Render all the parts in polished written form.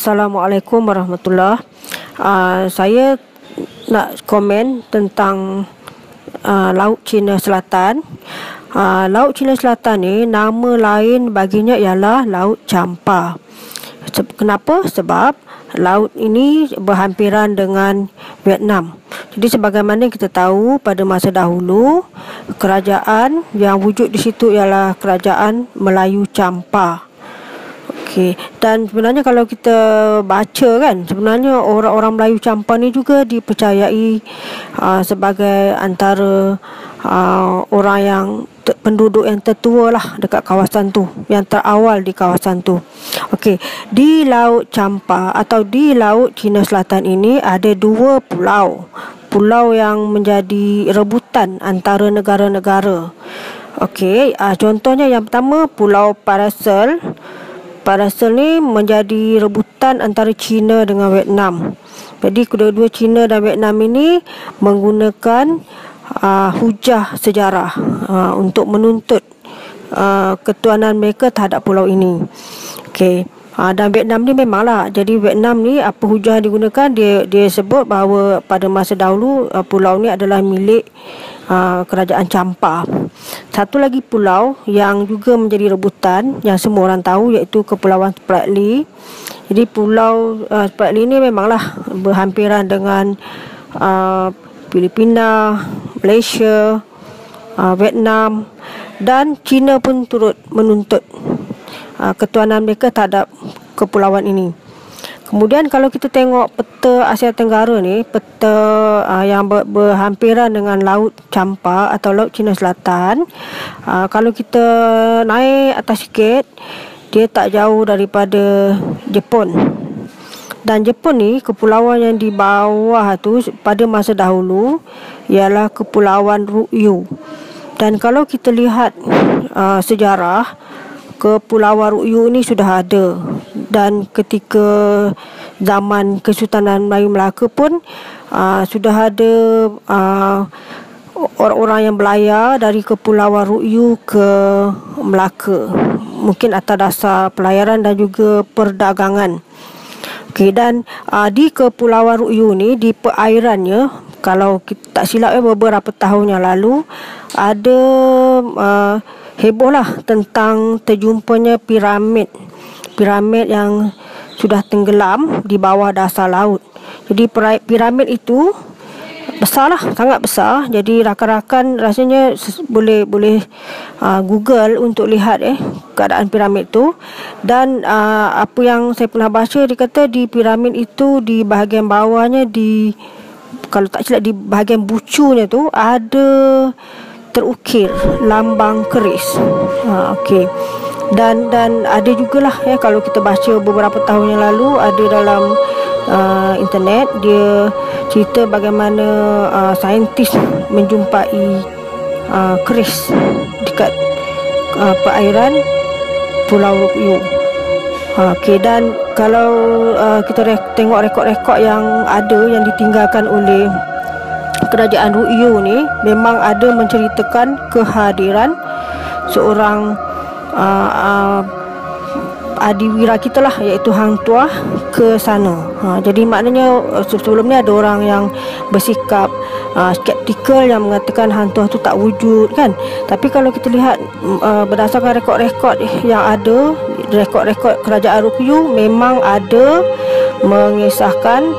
Assalamualaikum warahmatullahi. Saya nak komen tentang Laut Cina Selatan. Laut Cina Selatan ni nama lain baginya ialah Laut Champa. Kenapa? Sebab laut ini berhampiran dengan Vietnam. Jadi sebagaimana kita tahu, pada masa dahulu kerajaan yang wujud di situ ialah Kerajaan Melayu Champa. Dan sebenarnya kalau kita baca kan, sebenarnya orang-orang Melayu Champa ni juga dipercayai sebagai antara orang yang penduduk yang tertua lah dekat kawasan tu, yang terawal di kawasan tu. Di Laut Champa atau di Laut Cina Selatan ini ada dua pulau yang menjadi rebutan antara negara-negara. Contohnya yang pertama, Pulau Paracel. Paracel ni menjadi rebutan antara China dengan Vietnam. Jadi kedua-dua China dan Vietnam ini menggunakan hujah sejarah untuk menuntut ketuanan mereka terhadap pulau ini. Dan Vietnam ni memanglah, jadi Vietnam ni apa hujah digunakan, dia sebut bahawa pada masa dahulu pulau ni adalah milik Kerajaan Champa. Satu lagi pulau yang juga menjadi rebutan yang semua orang tahu, iaitu Kepulauan Spratly. Jadi pulau Spratly ni memanglah berhampiran dengan Filipina, Malaysia, Vietnam, dan China pun turut menuntut ketuanan mereka terhadap kepulauan ini. Kemudian kalau kita tengok peta Asia Tenggara ni, peta yang berhampiran dengan Laut Champa atau Laut Cina Selatan, kalau kita naik atas sikit, dia tak jauh daripada Jepun. Dan Jepun ni, kepulauan yang di bawah tu pada masa dahulu ialah Kepulauan Ryukyu. Dan kalau kita lihat sejarah, Kepulauan Ryukyu ni sudah ada, dan ketika zaman Kesultanan Melayu Melaka pun sudah ada orang-orang yang belayar dari Kepulauan Ryukyu ke Melaka, mungkin atas dasar pelayaran dan juga perdagangan. Dan di Kepulauan Ryukyu ni, di perairannya, kalau kita tak silap beberapa tahun yang lalu ada heboh lah tentang terjumpanya piramid yang sudah tenggelam di bawah dasar laut. Jadi piramid itu besar lah, sangat besar. Jadi rakan-rakan rasanya boleh Google untuk lihat keadaan piramid itu. Dan apa yang saya pernah baca, dia kata di piramid itu, di bahagian bawahnya, kalau tak silap di bahagian bucunya tu ada terukir lambang keris. Dan ada jugalah kalau kita baca beberapa tahun yang lalu, ada dalam internet, dia cerita bagaimana saintis menjumpai keris dekat perairan Pulau Ryukyu. Dan kalau kita tengok rekod-rekod yang ada yang ditinggalkan oleh Kerajaan Ryukyu ni, memang ada menceritakan kehadiran seorang adiwira kita lah, iaitu Hang Tuah ke sana. Jadi maknanya sebelum ni ada orang yang bersikap skeptikal, yang mengatakan Hang Tuah tu tak wujud kan. Tapi kalau kita lihat berdasarkan rekod-rekod yang ada, rekod-rekod Kerajaan Ryukyu memang ada mengisahkan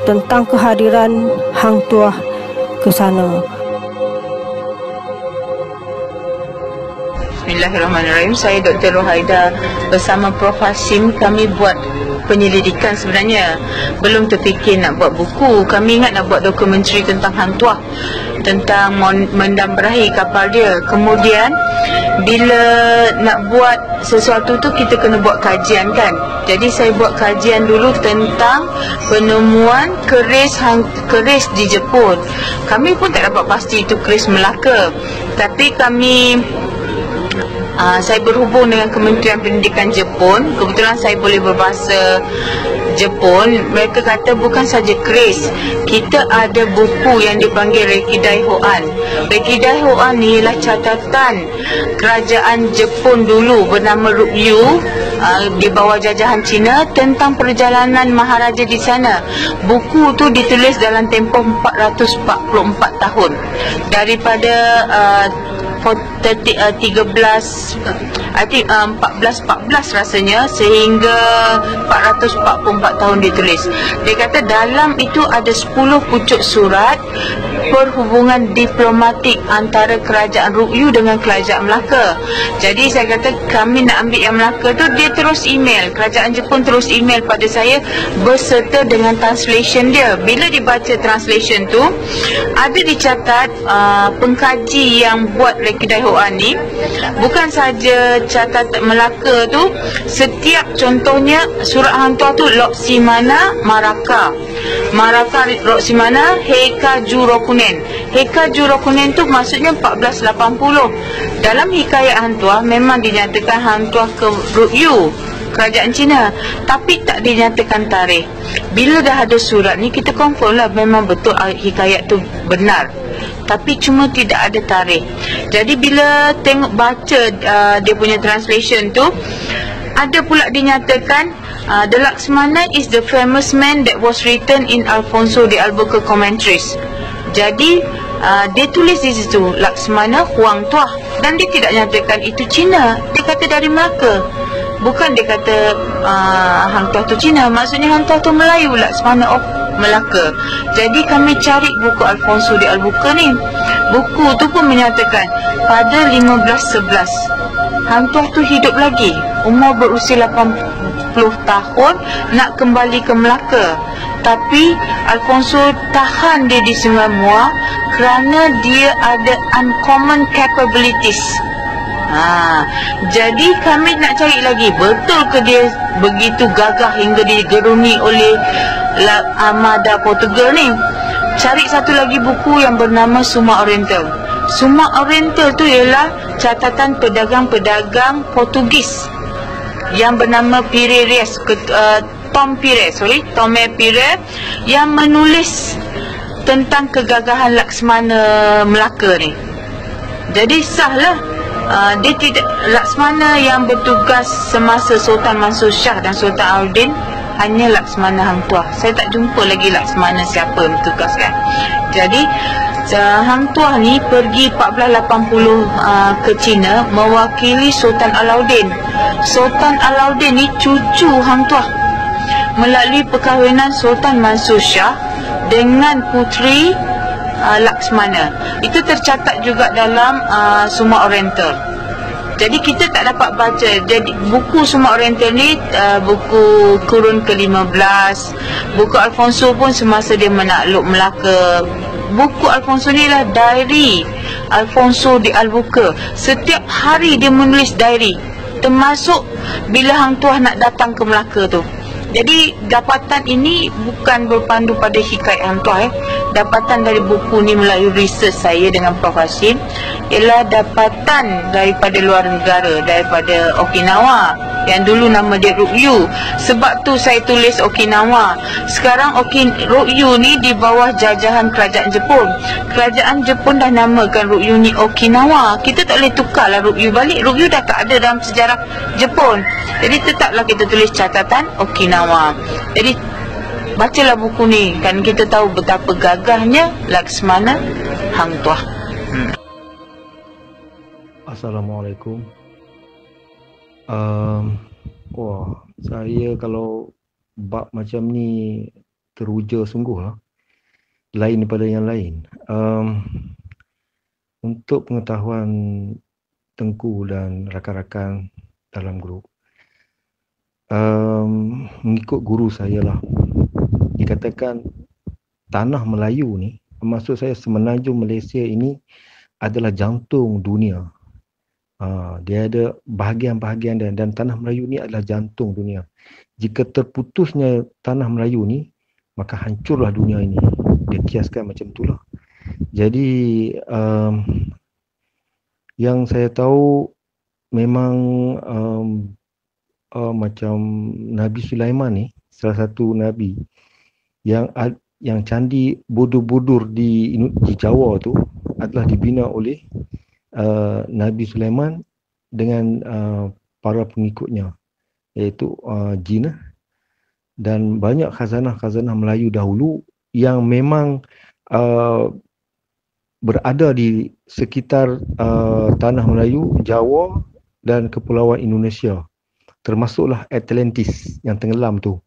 tentang kehadiran Hang Tuah ke sana. Bismillahirrahmanirrahim. Saya Dr. Rohaida bersama Prof. Hashim. Kami buat penyelidikan sebenarnya. Belum terfikir nak buat buku. Kami ingat nak buat dokumentari tentang Hang Tuah, tentang mendamberahi kapal dia. Kemudian bila nak buat sesuatu tu, kita kena buat kajian kan. Jadi saya buat kajian dulu tentang penemuan keris di Jepun. Kami pun tak dapat pasti itu keris Melaka, tapi saya berhubung dengan Kementerian Pendidikan Jepun. Kebetulan saya boleh berbahasa Jepun. Mereka kata bukan saja keris, kita ada buku yang dipanggil Rekidai Hoan. Rekidai Hoan ni ialah catatan kerajaan Jepun dulu bernama Ryukyu di bawah jajahan Cina tentang perjalanan Maharaja di sana. Buku tu ditulis dalam tempoh 444 tahun daripada 1414 rasanya sehingga 444 tahun ditulis. Dia kata dalam itu ada 10 pucuk surat perhubungan diplomatik antara kerajaan Rukyu dengan kerajaan Melaka. Jadi saya kata kami nak ambil yang Melaka tu, dia terus email, kerajaan Jepun terus email pada saya berserta dengan translation dia. Bila dibaca translation tu, ada dicatat pengkaji yang buat Lekidai Hoan ni bukan saja catat Melaka tu, setiap contohnya surat hang tuah tu Loksimana Maraka Loksimana Heika Jurokunen. Heika Jurokunen tu maksudnya 1480. Dalam hikayat hang tuah memang dinyatakan hang tuah ke Rukyu, kerajaan Cina, tapi tak dinyatakan tarikh. Bila dah ada surat ni, kita confirm lah memang betul hikayat tu benar, tapi cuma tidak ada tarikh. Jadi bila tengok baca dia punya translation tu, ada pula dinyatakan the Laksmana is the famous man that was written in Alfonso de Albuquerque commentaries. Jadi dia tulis di situ Laksmana Huang Tuah, dan dia tidak nyatakan itu Cina. Dia kata dari Melaka. Bukan dia kata hang tuah tu Cina, maksudnya hang tuah tu Melayu, Laksmana of Melaka. Jadi kami cari buku Alfonso de Albuquerque ni. Buku tu pun menyatakan pada 1511 hang tuah tu hidup lagi, umur berusia 80 tahun, nak kembali ke Melaka. Tapi Alfonso tahan dia di Sungai Muar kerana dia ada uncommon capabilities. Jadi kami nak cari lagi, betul ke dia begitu gagah hingga digeruni oleh Armada Portugal ni. Cari satu lagi buku yang bernama Suma Oriental. Suma Oriental tu ialah catatan pedagang-pedagang Portugis yang bernama Tome Pires yang menulis tentang kegagahan Laksmana Melaka ni. Jadi sahlah dia tidak, Laksmana yang bertugas semasa Sultan Mansur Shah dan Sultan Alauddin hanya Laksmana hang tuah. Saya tak jumpa lagi Laksmana siapa yang bertugaskan. Jadi hang tuah ni pergi 1480 ke China mewakili Sultan Alauddin. Sultan Alauddin ni cucu hang tuah melalui perkahwinan Sultan Mansur Shah dengan puteri Laksmana. Itu tercatat juga dalam Suma Oriental. Jadi kita tak dapat baca. Jadi buku Suma Oriental ni buku kurun ke-15. Buku Alfonso pun semasa dia menakluk Melaka. Buku Alfonso ni lah diary Alfonso de Albuquerque. Setiap hari dia menulis diary, termasuk bila hang tuah nak datang ke Melaka tu. Jadi dapatan ini bukan berpandu pada hikayat hang tuah. Dapatan dari buku ni melalui research saya dengan Prof. Hashim ialah dapatan daripada luar negara, daripada Okinawa yang dulu nama dia Rukyu. Sebab tu saya tulis Okinawa. Sekarang Rukyu ni di bawah jajahan kerajaan Jepun. Kerajaan Jepun dah namakan Rukyu ni Okinawa. Kita tak boleh tukarlah Rukyu balik. Rukyu dah tak ada dalam sejarah Jepun. Jadi tetaplah kita tulis catatan Okinawa. Jadi bacalah buku ni, kan kita tahu betapa gagahnya Laksmana hang tuah. Assalamualaikum. Saya kalau bab macam ni teruja sungguh lah, lain daripada yang lain. Untuk pengetahuan Tengku dan rakan-rakan dalam grup, mengikut guru saya lah, dikatakan tanah Melayu ni, maksud saya Semenanjung Malaysia ini adalah jantung dunia. Dia ada bahagian-bahagian dan tanah Melayu ni adalah jantung dunia. Jika terputusnya tanah Melayu ni, maka hancurlah dunia ini. Dia kiaskan macam itulah. Jadi yang saya tahu memang macam Nabi Sulaiman ni, salah satu nabi yang candi Borobudur di Jawa tu adalah dibina oleh Nabi Sulaiman dengan para pengikutnya. iaitu jin, dan banyak khazanah-khazanah Melayu dahulu yang memang berada di sekitar tanah Melayu, Jawa dan Kepulauan Indonesia, termasuklah Atlantis yang tenggelam tu.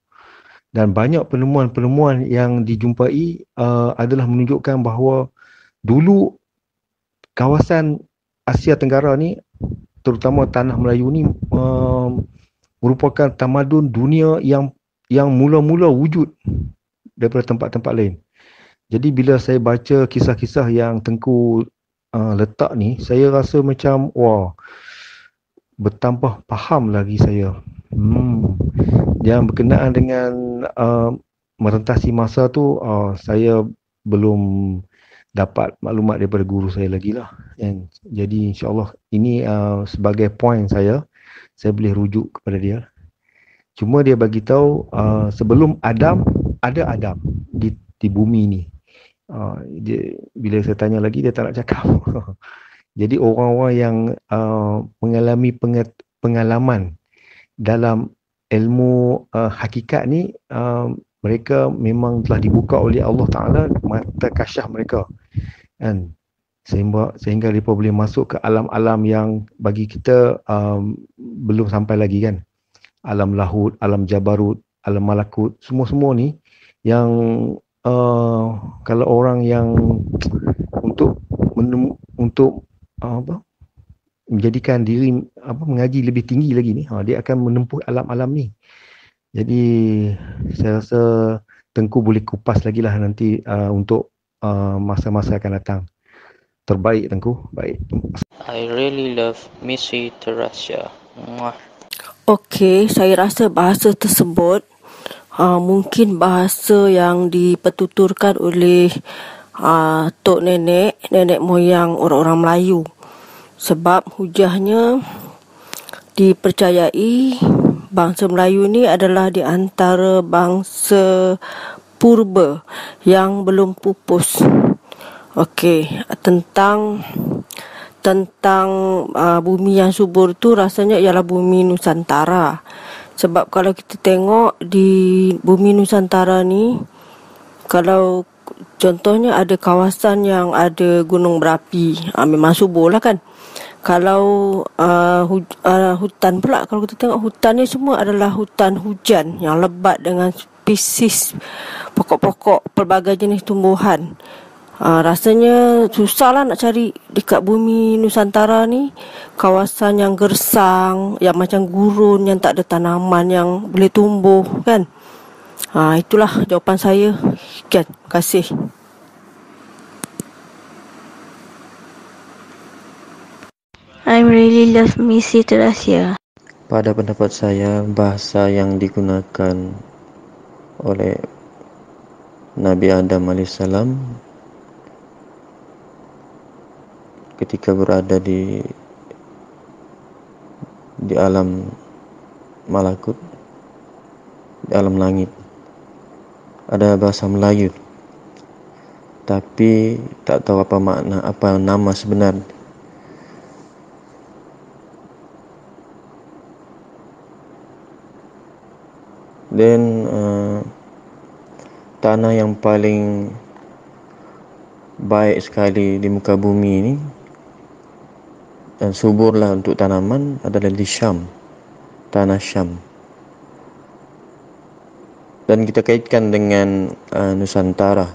Dan banyak penemuan-penemuan yang dijumpai adalah menunjukkan bahawa dulu kawasan Asia Tenggara ni, terutama tanah Melayu ni, merupakan tamadun dunia yang mula-mula wujud daripada tempat-tempat lain. Jadi bila saya baca kisah-kisah yang Tengku letak ni, saya rasa macam bertambah faham lagi saya. Yang berkenaan dengan merentasi masa tu, saya belum dapat maklumat daripada guru saya lagi lah. Jadi insyaAllah ini sebagai poin saya boleh rujuk kepada dia. Cuma dia bagi tahu sebelum Adam, ada Adam di bumi ni. Bila saya tanya lagi, dia tak nak cakap. Jadi orang-orang yang mengalami pengalaman dalam ilmu hakikat ni, mereka memang telah dibuka oleh Allah Ta'ala mata kasyaf mereka. Kan? Sehingga mereka boleh masuk ke alam-alam yang bagi kita belum sampai lagi kan. Alam lahut, alam jabarut, alam malakut, semua-semua ni yang kalau orang yang untuk menjadikan diri mengaji lebih tinggi lagi ni, dia akan menempuh alam-alam ni. Jadi saya rasa Tengku boleh kupas lagi lah nanti untuk masa-masa akan datang. Terbaik Tengku, baik. I really love Missy Terasya. Okey, saya rasa bahasa tersebut mungkin bahasa yang dipertuturkan oleh tok nenek moyang orang-orang Melayu. Sebab hujahnya dipercayai bangsa Melayu ni adalah di antara bangsa purba yang belum pupus. Okey, tentang bumi yang subur tu rasanya ialah bumi Nusantara. Sebab kalau kita tengok di bumi Nusantara ni, kalau contohnya ada kawasan yang ada gunung berapi, memang subur lah kan. Kalau hutan pula, kalau kita tengok hutan ni semua adalah hutan hujan yang lebat dengan spesies pokok-pokok pelbagai jenis tumbuhan. Rasanya susahlah nak cari dekat bumi Nusantara ni kawasan yang gersang, yang macam gurun, yang tak ada tanaman yang boleh tumbuh kan. Itulah jawapan saya. Terima kasih. I really love Missy Terasya. Pada pendapat saya, bahasa yang digunakan oleh Nabi Adam AS ketika berada di alam malakut, di alam langit, ada bahasa Melayu, tapi tak tahu apa makna, apa nama sebenar. Dan tanah yang paling baik sekali di muka bumi ini dan suburlah untuk tanaman adalah di Syam, tanah Syam. Dan kita kaitkan dengan Nusantara,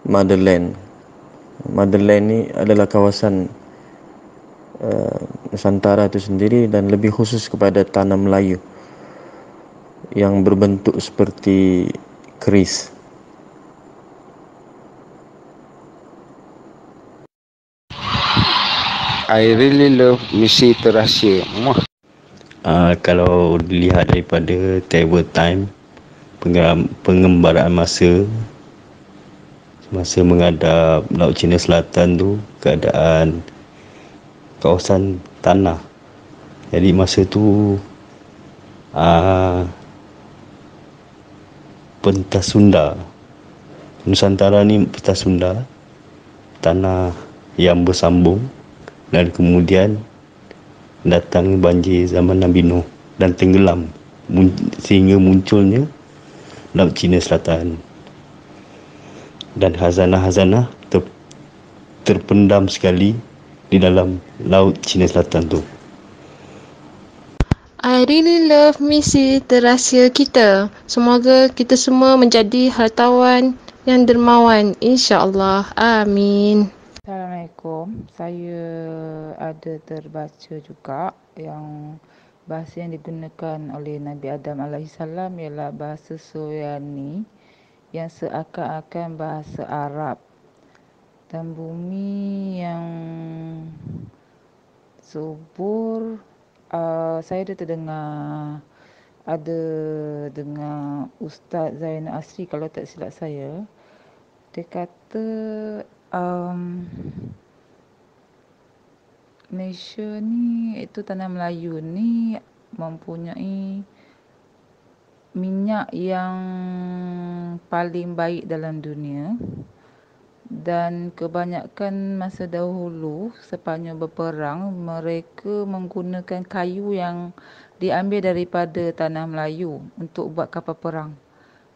Motherland. Motherland ni adalah kawasan Nusantara itu sendiri, dan lebih khusus kepada tanah Melayu yang berbentuk seperti keris. I really love Missy Terasya. Kalau dilihat daripada travel time, pengembaraan masa menghadap Laut Cina Selatan tu, keadaan kawasan tanah. Jadi masa tu pentas Sunda, Nusantara ni pentas Sunda, tanah yang bersambung, dan kemudian datang banjir zaman Nabi Nuh. dan tenggelam sehingga munculnya Laut Cina Selatan. Dan hazanah-hazanah terpendam sekali di dalam Laut Cina Selatan tu. I really love misi terahsia kita. Semoga kita semua menjadi hartawan yang dermawan. InsyaAllah. Amin. Assalamualaikum. Saya ada terbaca juga yang bahasa yang digunakan oleh Nabi Adam AS ialah bahasa Suryani yang seakan-akan bahasa Arab. Dan bumi yang subur, saya ada dengar Ustaz Zainal Asri, kalau tak silap saya, dia kata Malaysia ni, itu tanah Melayu ni mempunyai minyak yang paling baik dalam dunia. Dan kebanyakan masa dahulu sepanjang berperang, mereka menggunakan kayu yang diambil daripada tanah Melayu untuk buat kapal perang.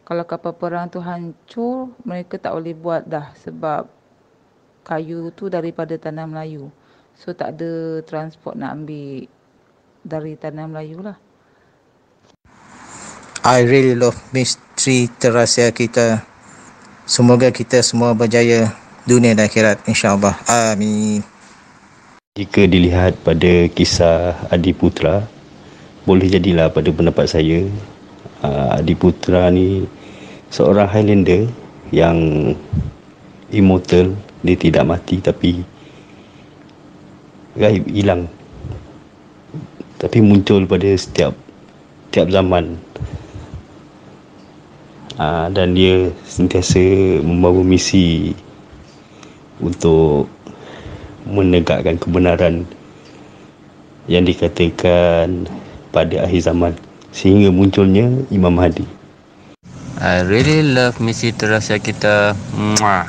Kalau kapal perang tu hancur, mereka tak boleh buat dah sebab kayu tu daripada tanah Melayu. So tak ada transport nak ambil dari tanah Melayu lah. I really love misteri terahsia kita. Semoga kita semua berjaya dunia dan akhirat, insya-Allah. Amin. Jika dilihat pada kisah Adiputra, boleh jadilah pada pendapat saya, Adiputra ni seorang Highlander yang immortal, dia tidak mati tapi gaib, hilang. Tapi muncul pada setiap zaman. Dan dia sentiasa membawa misi untuk menegakkan kebenaran yang dikatakan pada akhir zaman sehingga munculnya Imam Mahdi. I really love misi terahsia kita. Mwah.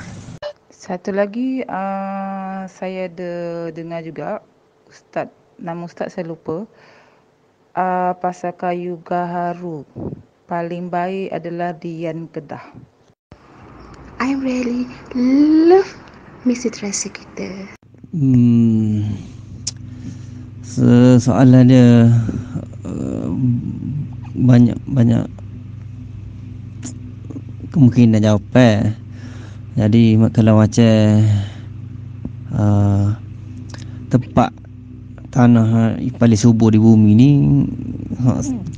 Satu lagi, saya ada dengar juga Ustaz, nama Ustaz saya lupa, pasal kayu gaharu paling baik adalah Dian Kedah. I really love misi terahsia kita. Soalan dia banyak kemungkinan jawapan. Jadi kalau macam tempat tanah paling subur di bumi ni,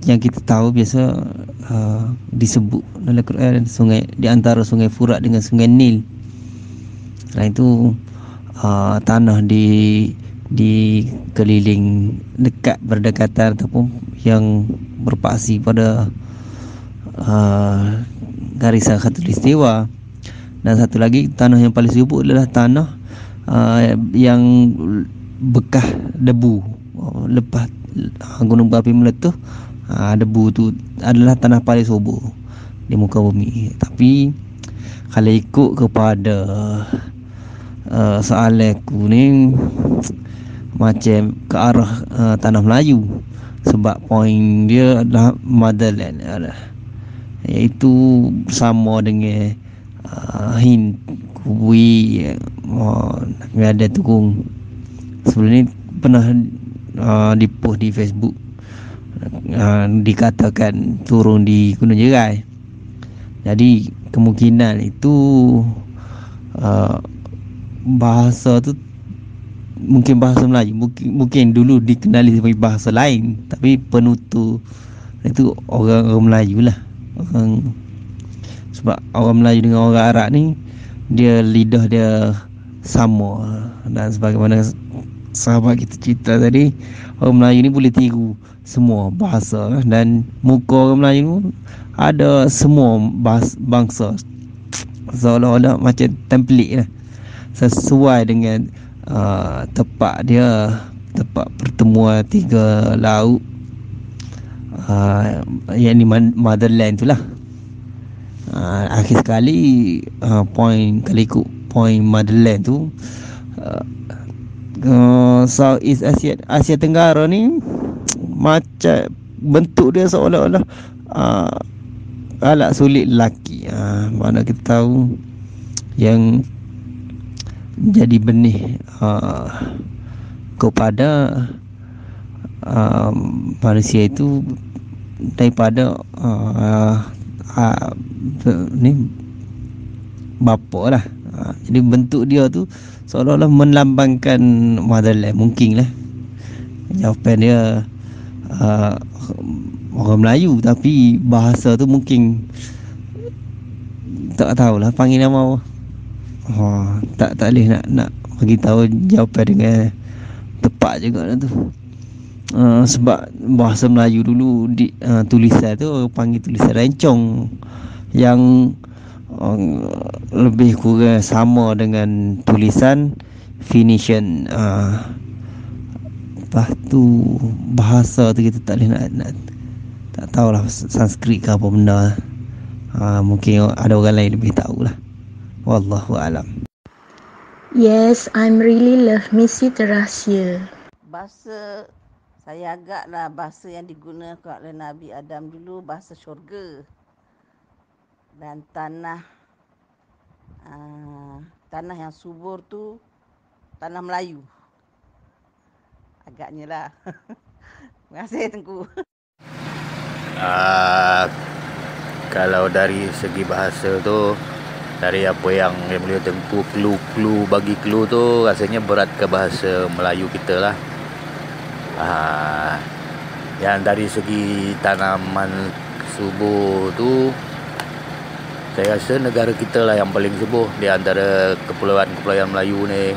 yang kita tahu biasa disebut dalam Quran sungai, di antara sungai Furat dengan sungai Nil. Selain itu tanah di keliling dekat berdekatan ataupun yang berpaksi pada garisan khatulistiwa. Dan satu lagi, tanah yang paling subur adalah tanah yang bekas debu lepas gunung berapi meletup. Debu tu adalah tanah paling subur di muka bumi. Tapi kalau ikut kepada soalan aku ni, macam ke arah tanah Melayu, sebab poin dia adalah motherland, iaitu sama dengan Hind, Kuwait, ada tukung. Sebelum ni pernah dipost di Facebook, dikatakan turun di Gunung Jerai. Jadi kemungkinan itu bahasa tu mungkin bahasa Melayu, mungkin dulu dikenali sebagai bahasa lain, tapi penutur itu orang Melayu lah. Sebab orang Melayu dengan orang Arab ni, dia lidah dia sama. Dan sebagaimana sahabat kita cerita tadi, orang Melayu ni boleh tiru semua bahasa, dan muka orang Melayu ni ada semua bangsa, seolah-olah macam template lah, sesuai dengan tempat dia, tempat pertemuan tiga laut, yang ni motherland tu lah. Akhir sekali kalau ikut poin motherland tu, Southeast Asia Tenggara ni macam bentuk dia seolah-olah alat sulit lelaki. Mana kita tahu yang jadi benih kepada manusia itu daripada ni bapa lah. Jadi bentuk dia tu seolah-olah melambangkan motherland. Mungkin lah jawapan dia orang Melayu, tapi bahasa tu mungkin tak tahulah panggil nama apa. Tak boleh nak bagi tahu jawapan dengan tepat juga lah tu. Sebab bahasa Melayu dulu tulisan tu orang panggil tulisan rencong yang lebih kurang sama dengan tulisan Phoenician. Lepas tu bahasa tu kita tak boleh nak tak tahulah Sanskrit ke apa benda. Mungkin ada orang lain lebih tahulah. Wallahu alam. Yes, I'm really love misi terahsia. Bahasa saya agaklah bahasa yang digunakan oleh Nabi Adam dulu bahasa syurga dan tanah yang subur tu tanah Melayu. Agaknya lah. Terima kasih Tengku. Kalau dari segi bahasa tu, dari apa yang boleh Tengku bagi clue tu, rasanya berat ke bahasa Melayu kita lah. Yang dari segi tanaman subur tu, saya rasa negara kita lah yang paling subur di antara kepulauan-kepulauan Melayu ni.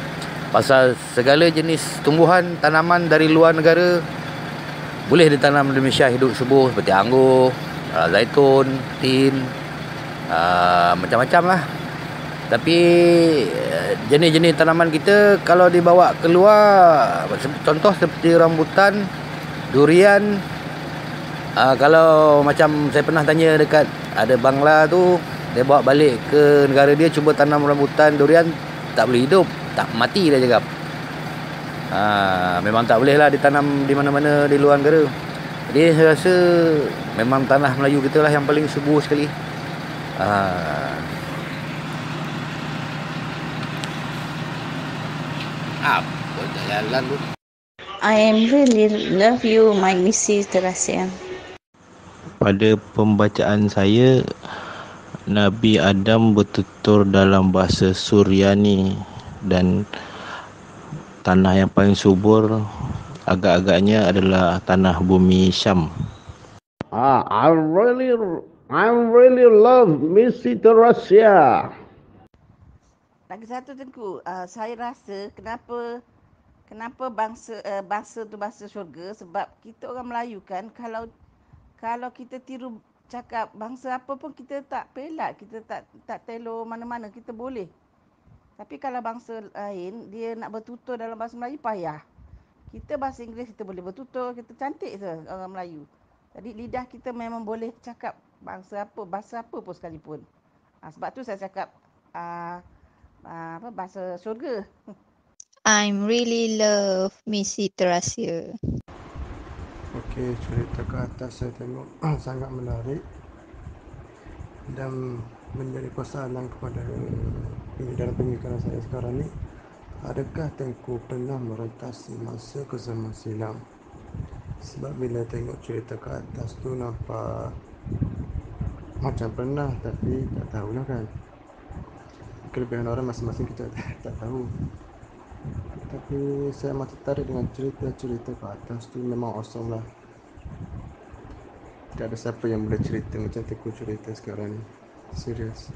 Pasal segala jenis tumbuhan, tanaman dari luar negara boleh ditanam di Malaysia hidup subur, seperti anggur, zaitun, tin, macam-macam lah. Tapi jenis-jenis tanaman kita kalau dibawa keluar, contoh seperti rambutan, durian, kalau macam saya pernah tanya dekat ada Bangla tu, dia bawa balik ke negara dia cuba tanam rambutan, durian, tak boleh hidup, tak mati dia cakap. Memang tak boleh lah ditanam di mana-mana di luar negara. Jadi saya rasa memang tanah Melayu kita lah yang paling subur sekali. Apa tak jalan tu. I am really love you, my misi terahsia. Pada pembacaan saya, Nabi Adam bertutur dalam bahasa Suryani dan tanah yang paling subur agak-agaknya adalah tanah bumi Syam. I really love misi terahsia. Lagi satu Tengku, saya rasa kenapa bangsa tu bahasa syurga, sebab kita orang Melayu kan, kalau kita tiru cakap bangsa apa pun kita tak pelak, kita tak telo mana-mana, kita boleh. Tapi kalau bangsa lain dia nak bertutur dalam bahasa Melayu payah. Kita bahasa Inggeris kita boleh bertutur, kita cantik je orang Melayu. Jadi lidah kita memang boleh cakap bahasa apa pun sekalipun. Sebab tu saya cakap bahasa syurga. I'm really love misi terahsia. Okey, cerita ke atas saya tengok sangat menarik dan menjadi persoalan kepada dalam pemikiran saya sekarang ni. Adakah Tengku pernah merentasi masa ke zaman silam? Sebab bila tengok cerita ke atas tu nampak macam pernah, tapi tak tahulah kan. Kelebihan orang masing-masing kita tak tahu. Tapi saya masih tertarik dengan cerita-cerita ke atas tu, memang awesome lah. Tak ada siapa yang boleh cerita macam Tengku cerita sekarang ni. Serius.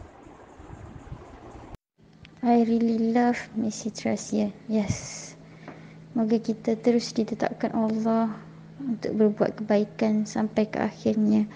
I really love misi terahsia. Yes. Moga kita terus ditetapkan Allah untuk berbuat kebaikan sampai ke akhirnya.